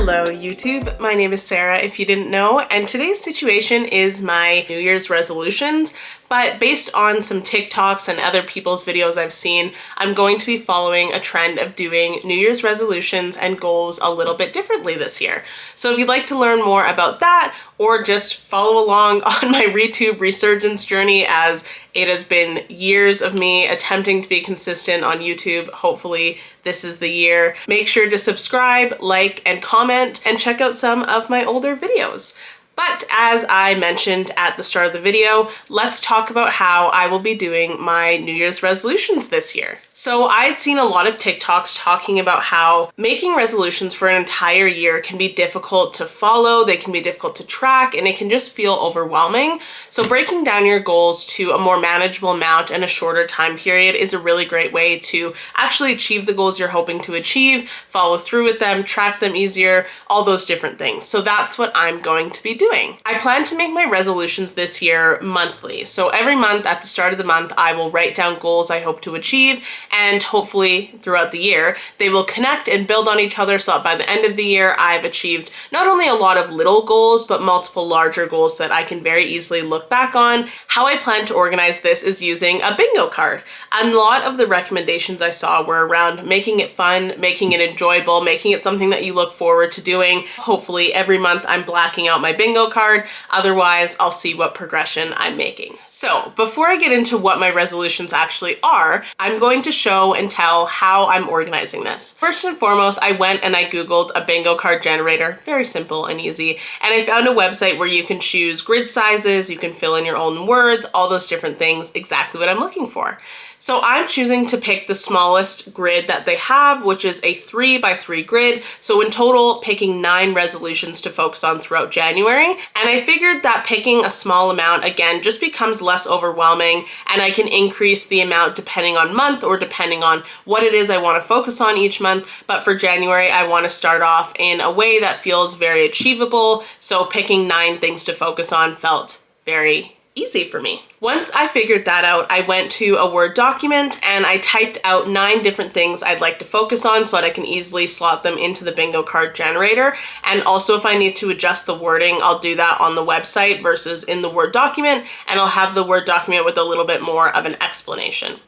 Hello YouTube, my name is Sarah if you didn't know, and today's situation is my New Year's resolutions, but based on some TikToks and other people's videos I've seen, I'm going to be following a trend of doing New Year's resolutions and goals a little bit differently this year. So if you'd like to learn more about that, or just follow along on my ReTube resurgence journey, as it has been years of me attempting to be consistent on YouTube, hopefully this is the year. Make sure to subscribe, like, and comment, and check out some of my older videos. But as I mentioned at the start of the video, let's talk about how I will be doing my New Year's resolutions this year. So I'd seen a lot of TikToks talking about how making resolutions for an entire year can be difficult to follow, they can be difficult to track, and it can just feel overwhelming. So breaking down your goals to a more manageable amount in a shorter time period is a really great way to actually achieve the goals you're hoping to achieve, follow through with them, track them easier, all those different things. So that's what I'm going to be doing. I plan to make my resolutions this year monthly. So every month at the start of the month, I will write down goals I hope to achieve, and hopefully throughout the year, they will connect and build on each other so that by the end of the year, I've achieved not only a lot of little goals, but multiple larger goals that I can very easily look back on. How I plan to organize this is using a bingo card. A lot of the recommendations I saw were around making it fun, making it enjoyable, making it something that you look forward to doing. Hopefully every month I'm blacking out my bingo card, otherwise I'll see what progression I'm making. So before I get into what my resolutions actually are, I'm going to show and tell how I'm organizing this. First and foremost, I went and I googled a bingo card generator, very simple and easy, and I found a website where you can choose grid sizes, you can fill in your own words, all those different things, exactly what I'm looking for. So I'm choosing to pick the smallest grid that they have, which is a 3x3 grid. So in total, picking 9 resolutions to focus on throughout January. And I figured that picking a small amount, again, just becomes less overwhelming, and I can increase the amount depending on month or depending on what it is I want to focus on each month. But for January, I want to start off in a way that feels very achievable. So picking 9 things to focus on felt very easy for me. Once I figured that out, I went to a Word document and I typed out 9 different things I'd like to focus on so that I can easily slot them into the bingo card generator. And also if I need to adjust the wording, I'll do that on the website versus in the Word document, and I'll have the Word document with a little bit more of an explanation.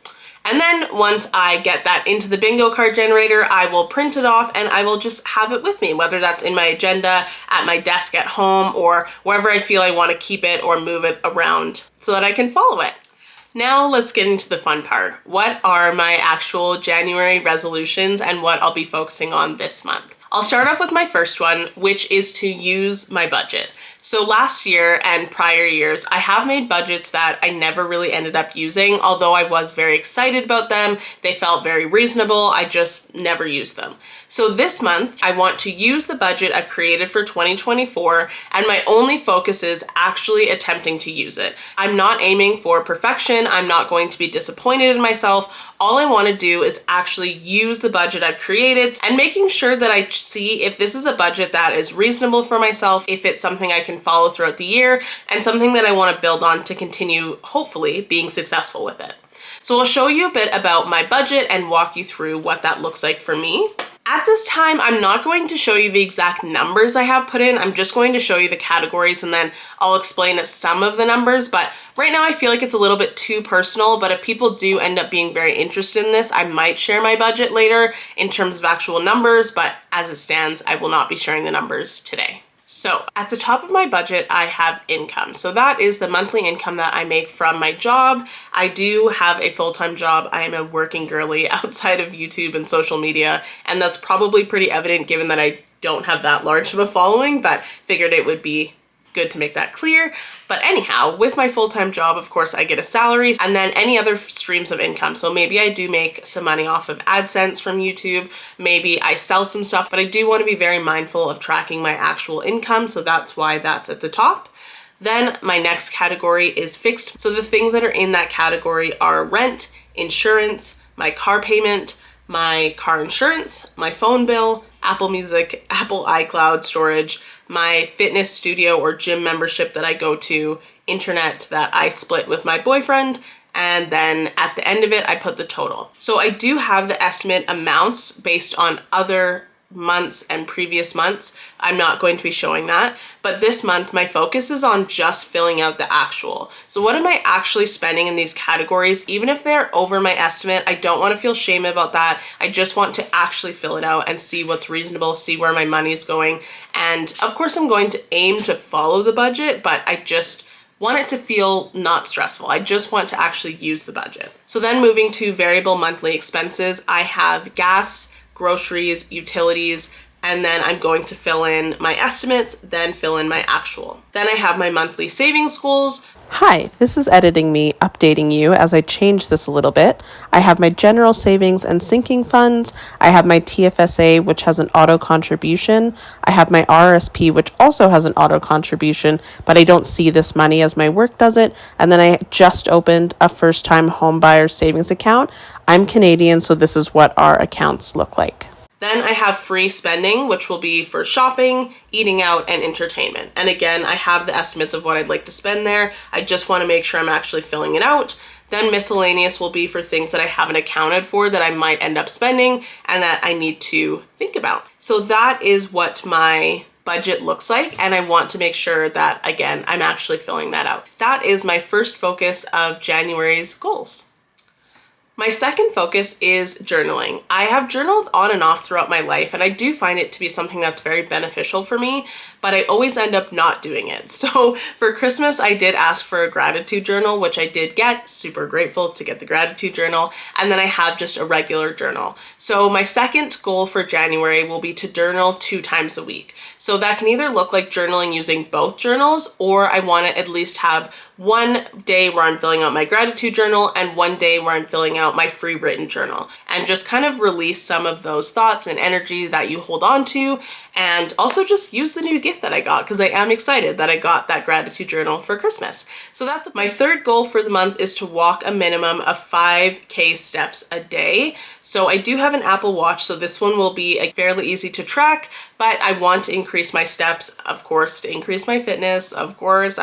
And then once I get that into the bingo card generator, I will print it off and I will just have it with me, whether that's in my agenda, at my desk at home, or wherever I feel I want to keep it or move it around so that I can follow it. Now let's get into the fun part. What are my actual January resolutions and what I'll be focusing on this month? I'll start off with my first one, which is to use my budget. So last year and prior years, I have made budgets that I never really ended up using, although I was very excited about them. They felt very reasonable. I just never used them. So this month, I want to use the budget I've created for 2024, and my only focus is actually attempting to use it. I'm not aiming for perfection. I'm not going to be disappointed in myself. All I want to do is actually use the budget I've created and making sure that I see if this is a budget that is reasonable for myself, if it's something I can follow throughout the year, and something that I want to build on to continue, hopefully, being successful with it. So I'll show you a bit about my budget and walk you through what that looks like for me. At this time, I'm not going to show you the exact numbers I have put in. I'm just going to show you the categories, and then I'll explain some of the numbers. But right now I feel like it's a little bit too personal, but if people do end up being very interested in this, I might share my budget later in terms of actual numbers, but as it stands, I will not be sharing the numbers today. So at the top of my budget, I have income. So that is the monthly income that I make from my job. I do have a full-time job. I am a working girly outside of YouTube and social media, and that's probably pretty evident given that I don't have that large of a following, but figured it would be good to make that clear. But anyhow, with my full-time job, of course, I get a salary and then any other streams of income. So maybe I do make some money off of AdSense from YouTube. Maybe I sell some stuff, but I do want to be very mindful of tracking my actual income. So that's why that's at the top. Then my next category is fixed. So the things that are in that category are rent, insurance, my car payment, my car insurance, my phone bill, Apple Music, Apple iCloud storage, my fitness studio or gym membership that I go to, internet that I split with my boyfriend, and then at the end of it, I put the total. So I do have the estimate amounts based on other months and previous months, I'm not going to be showing that. But this month, my focus is on just filling out the actual. So what am I actually spending in these categories? Even if they're over my estimate, I don't want to feel shame about that. I just want to actually fill it out and see what's reasonable, see where my money is going. And of course, I'm going to aim to follow the budget, but I just want it to feel not stressful. I just want to actually use the budget. So then moving to variable monthly expenses, I have gas, groceries, utilities, and then I'm going to fill in my estimates, then fill in my actual. Then I have my monthly savings goals. Hi, this is editing me, updating you as I change this a little bit. I have my general savings and sinking funds. I have my TFSA, which has an auto contribution. I have my RRSP, which also has an auto contribution, but I don't see this money as my work does it. And then I just opened a first-time home buyer savings account. I'm Canadian, so this is what our accounts look like. Then I have free spending, which will be for shopping, eating out, and entertainment. And again, I have the estimates of what I'd like to spend there. I just want to make sure I'm actually filling it out. Then miscellaneous will be for things that I haven't accounted for that I might end up spending and that I need to think about. So that is what my budget looks like, and I want to make sure that, again, I'm actually filling that out. That is my first focus of January's goals. My second focus is journaling. I have journaled on and off throughout my life, and I do find it to be something that's very beneficial for me, but I always end up not doing it. So for Christmas, I did ask for a gratitude journal, which I did get. Super grateful to get the gratitude journal. And then I have just a regular journal. So my second goal for January will be to journal 2 times a week. So that can either look like journaling using both journals, or I want to at least have one day where I'm filling out my gratitude journal and one day where I'm filling out my free written journal, and just kind of release some of those thoughts and energy that you hold on to, and also just use the new gift that I got, because I am excited that I got that gratitude journal for Christmas. So that's my third goal for the month, is to walk a minimum of 5K steps a day. So I do have an Apple Watch, so this one will be fairly easy to track, but I want to increase my steps, of course, to increase my fitness, of course.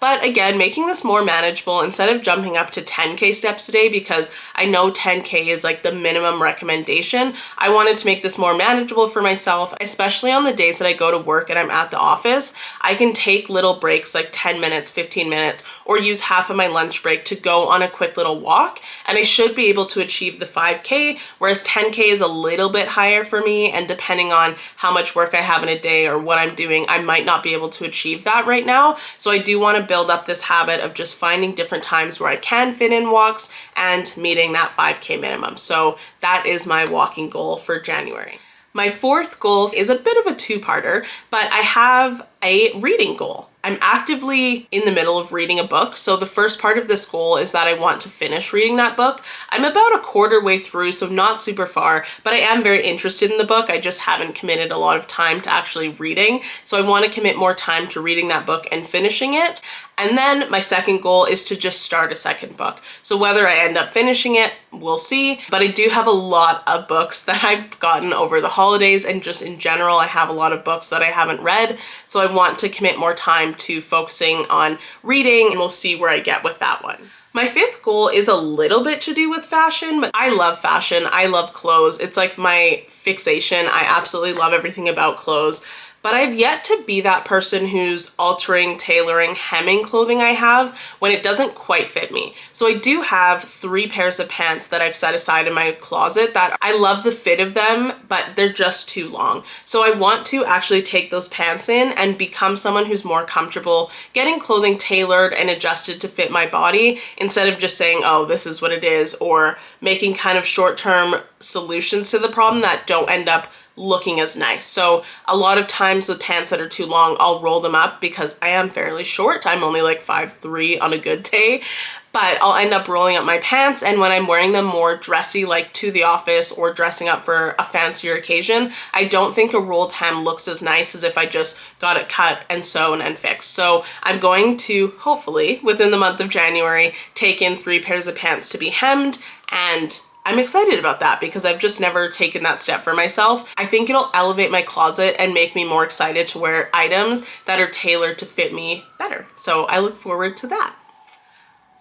But again, making this more manageable instead of jumping up to 10K steps a day, because I know 10K is like the minimum recommendation. I wanted to make this more manageable for myself, especially on the days that I go to work and I'm at the office. I can take little breaks like 10 minutes, 15 minutes, or use half of my lunch break to go on a quick little walk, and I should be able to achieve the 5K, whereas 10K is a little bit higher for me, and depending on how much work I have in a day or what I'm doing, I might not be able to achieve that right now. So I do want to build up this habit of just finding different times where I can fit in walks and meeting that 5K minimum. So that is my walking goal for January. My fourth goal is a bit of a two-parter, but I have a reading goal. I'm actively in the middle of reading a book, so the first part of this goal is that I want to finish reading that book. I'm about a quarter way through, so not super far, but I am very interested in the book. I just haven't committed a lot of time to actually reading, so I want to commit more time to reading that book and finishing it. And then my second goal is to just start a second book. So whether I end up finishing it, we'll see. But I do have a lot of books that I've gotten over the holidays, and just in general, I have a lot of books that I haven't read. So I want to commit more time to focusing on reading, and we'll see where I get with that one. My fifth goal is a little bit to do with fashion, but I love fashion. I love clothes. It's like my fixation. I absolutely love everything about clothes. But I've yet to be that person who's altering, tailoring, hemming clothing I have when it doesn't quite fit me. So I do have 3 pairs of pants that I've set aside in my closet that I love the fit of them, but they're just too long. So I want to actually take those pants in and become someone who's more comfortable getting clothing tailored and adjusted to fit my body, instead of just saying, oh, this is what it is, or making kind of short-term solutions to the problem that don't end up looking as nice. So a lot of times with pants that are too long, I'll roll them up because I am fairly short. I'm only like 5'3" on a good day, but I'll end up rolling up my pants, and when I'm wearing them more dressy, like to the office or dressing up for a fancier occasion, I don't think a rolled hem looks as nice as if I just got it cut and sewn and fixed. So I'm going to, hopefully within the month of January, take in 3 pairs of pants to be hemmed, and I'm excited about that because I've just never taken that step for myself. I think it'll elevate my closet and make me more excited to wear items that are tailored to fit me better. So I look forward to that.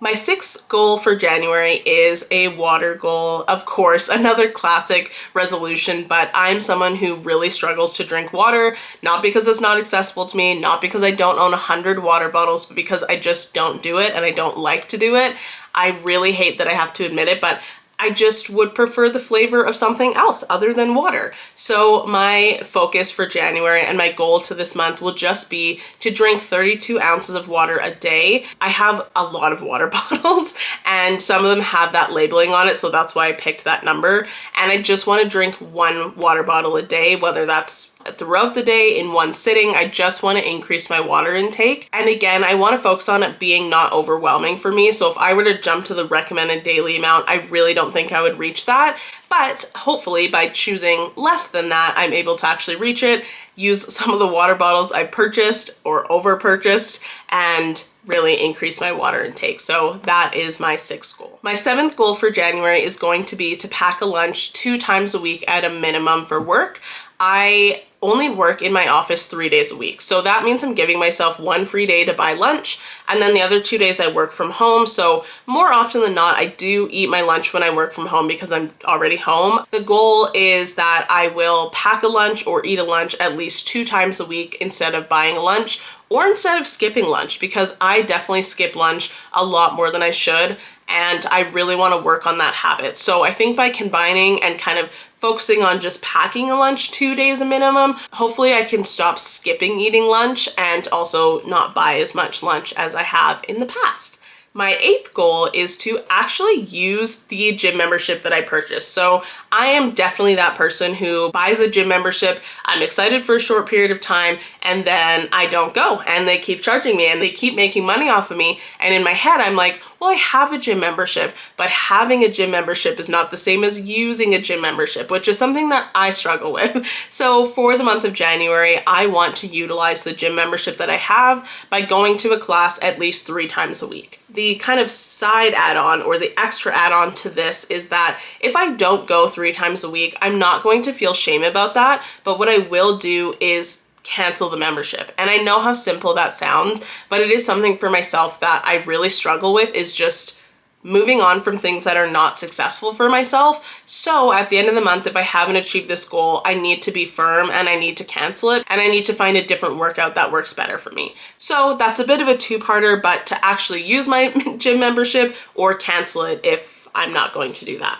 My sixth goal for January is a water goal. Of course, another classic resolution, but I'm someone who really struggles to drink water, not because it's not accessible to me, not because I don't own 100 water bottles, but because I just don't do it and I don't like to do it. I really hate that I have to admit it, but I just would prefer the flavor of something else other than water. So my focus for January and my goal to this month will just be to drink 32 ounces of water a day. I have a lot of water bottles and some of them have that labeling on it, so that's why I picked that number. And I just want to drink one water bottle a day, whether that's throughout the day in one sitting. I just want to increase my water intake. And again, I want to focus on it being not overwhelming for me. So if I were to jump to the recommended daily amount, I really don't think I would reach that. But hopefully by choosing less than that, I'm able to actually reach it, use some of the water bottles I purchased or over purchased, and really increase my water intake. So that is my sixth goal. My seventh goal for January is going to be to pack a lunch 2 times a week at a minimum for work. I only work in my office 3 days a week. So that means I'm giving myself 1 free day to buy lunch, and then the other 2 days I work from home. So more often than not, I do eat my lunch when I work from home because I'm already home. The goal is that I will pack a lunch or eat a lunch at least 2 times a week instead of buying a lunch, or instead of skipping lunch, because I definitely skip lunch a lot more than I should, and I really want to work on that habit. So I think by combining and kind of focusing on just packing a lunch 2 days a minimum, hopefully I can stop skipping eating lunch and also not buy as much lunch as I have in the past. My eighth goal is to actually use the gym membership that I purchased. So I am definitely that person who buys a gym membership, I'm excited for a short period of time, and then I don't go, and they keep charging me and they keep making money off of me. And in my head, I'm like, well, I have a gym membership, but having a gym membership is not the same as using a gym membership, which is something that I struggle with. So for the month of January, I want to utilize the gym membership that I have by going to a class at least 3 times a week. The kind of side add-on or the extra add-on to this is that if I don't go 3 times a week, I'm not going to feel shame about that, but what I will do is cancel the membership. And I know how simple that sounds, but it is something for myself that I really struggle with, is just moving on from things that are not successful for myself. So at the end of the month, if I haven't achieved this goal, I need to be firm and I need to cancel it, and I need to find a different workout that works better for me. So that's a bit of a two-parter, but to actually use my gym membership or cancel it if I'm not going to do that.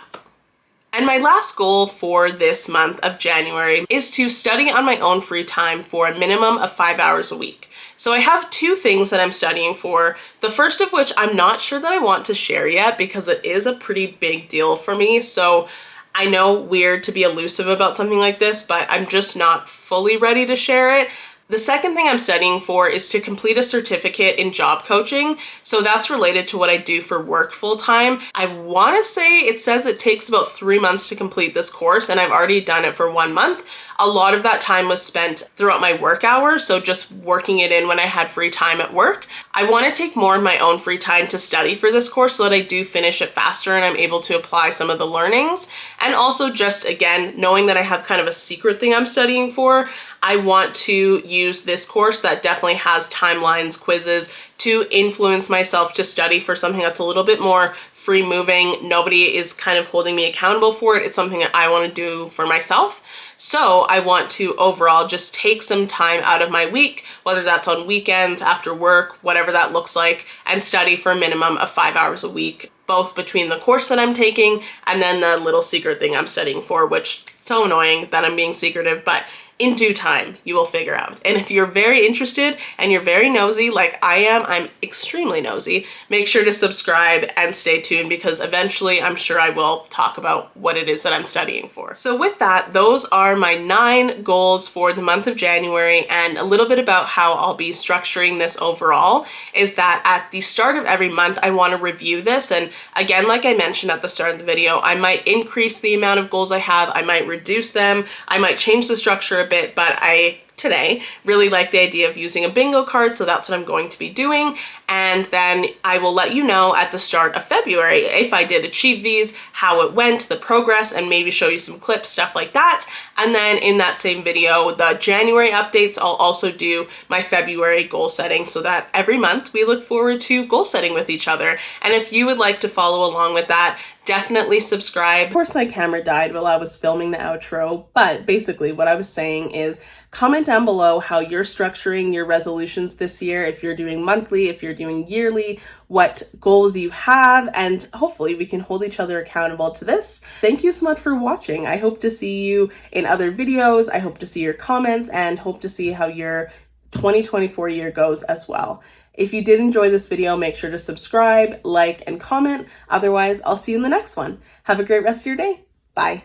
And my last goal for this month of January is to study on my own free time for a minimum of 5 hours a week. So I have 2 things that I'm studying for, the first of which I'm not sure that I want to share yet because it is a pretty big deal for me. So I know, weird to be elusive about something like this, but I'm just not fully ready to share it. The second thing I'm studying for is to complete a certificate in job coaching. So that's related to what I do for work full time. I want to say it says it takes about 3 months to complete this course, and I've already done it for 1 month. A lot of that time was spent throughout my work hours, so just working it in when I had free time at work. I want to take more of my own free time to study for this course so that I do finish it faster and I'm able to apply some of the learnings. And also just, again, knowing that I have kind of a secret thing I'm studying for, I want to use this course that definitely has timelines, quizzes, to influence myself to study for something that's a little bit more free moving. Nobody is kind of holding me accountable for it. It's something that I want to do for myself. So I want to overall just take some time out of my week, whether that's on weekends, after work, whatever that looks like, and study for a minimum of 5 hours a week, both between the course that I'm taking and then the little secret thing I'm studying for, which is so annoying that I'm being secretive, but in due time, you will figure out. And if you're very interested and you're very nosy like I am, I'm extremely nosy, make sure to subscribe and stay tuned because eventually I'm sure I will talk about what it is that I'm studying for. So with that, those are my 9 goals for the month of January, and a little bit about how I'll be structuring this overall is that at the start of every month, I want to review this. And again, like I mentioned at the start of the video, I might increase the amount of goals I have, I might reduce them, I might change the structure a bit, but I today. Really like the idea of using a bingo card, so that's what I'm going to be doing. And then I will let you know at the start of February if I did achieve these, how it went, the progress, and maybe show you some clips, stuff like that. And then in that same video, the January updates, I'll also do my February goal setting so that every month we look forward to goal setting with each other. And if you would like to follow along with that, definitely subscribe. Of course, my camera died while I was filming the outro, but basically what I was saying is comment down below how you're structuring your resolutions this year, if you're doing monthly, if you're doing yearly, what goals you have, and hopefully we can hold each other accountable to this. Thank you so much for watching. I hope to see you in other videos. I hope to see your comments and hope to see how your 2024 year goes as well. If you did enjoy this video, make sure to subscribe, like, and comment. Otherwise, I'll see you in the next one. Have a great rest of your day. Bye.